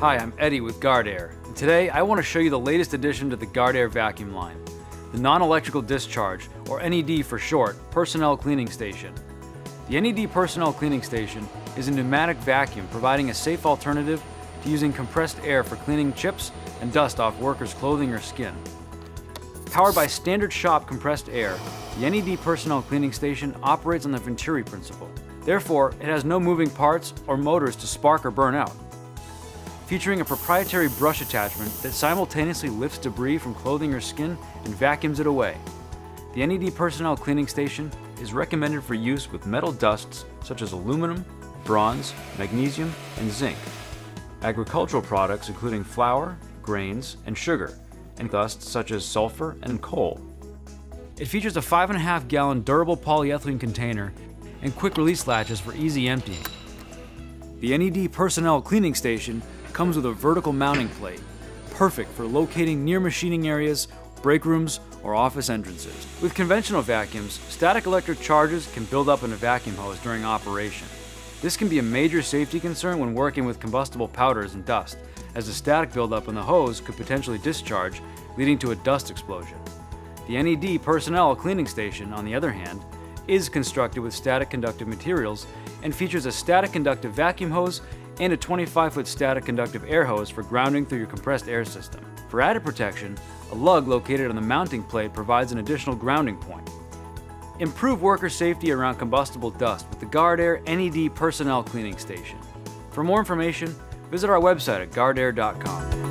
Hi, I'm Eddie with Guardair, and today I want to show you the latest addition to the Guardair vacuum line, the Non-Electrical Discharge, or NED for short, Personnel Cleaning Station. The NED Personnel Cleaning Station is a pneumatic vacuum providing a safe alternative to using compressed air for cleaning chips and dust off workers' clothing or skin. Powered by standard shop compressed air, the NED Personnel Cleaning Station operates on the Venturi principle. Therefore, it has no moving parts or motors to spark or burn out. Featuring a proprietary brush attachment that simultaneously lifts debris from clothing or skin and vacuums it away. The NED Personnel Cleaning Station is recommended for use with metal dusts such as aluminum, bronze, magnesium, and zinc, agricultural products including flour, grains, and sugar, and dusts such as sulfur and coal. It features a 5.5 gallon durable polyethylene container and quick release latches for easy emptying. The NED Personnel Cleaning Station comes with a vertical mounting plate, perfect for locating near machining areas, break rooms, or office entrances. With conventional vacuums, static electric charges can build up in a vacuum hose during operation. This can be a major safety concern when working with combustible powders and dust, as the static buildup in the hose could potentially discharge, leading to a dust explosion. The NED Personnel Cleaning Station, on the other hand, is constructed with static conductive materials and features a static conductive vacuum hose and a 25-foot static conductive air hose for grounding through your compressed air system. For added protection, a lug located on the mounting plate provides an additional grounding point. Improve worker safety around combustible dust with the Guardair NED Personnel Cleaning Station. For more information, visit our website at guardair.com.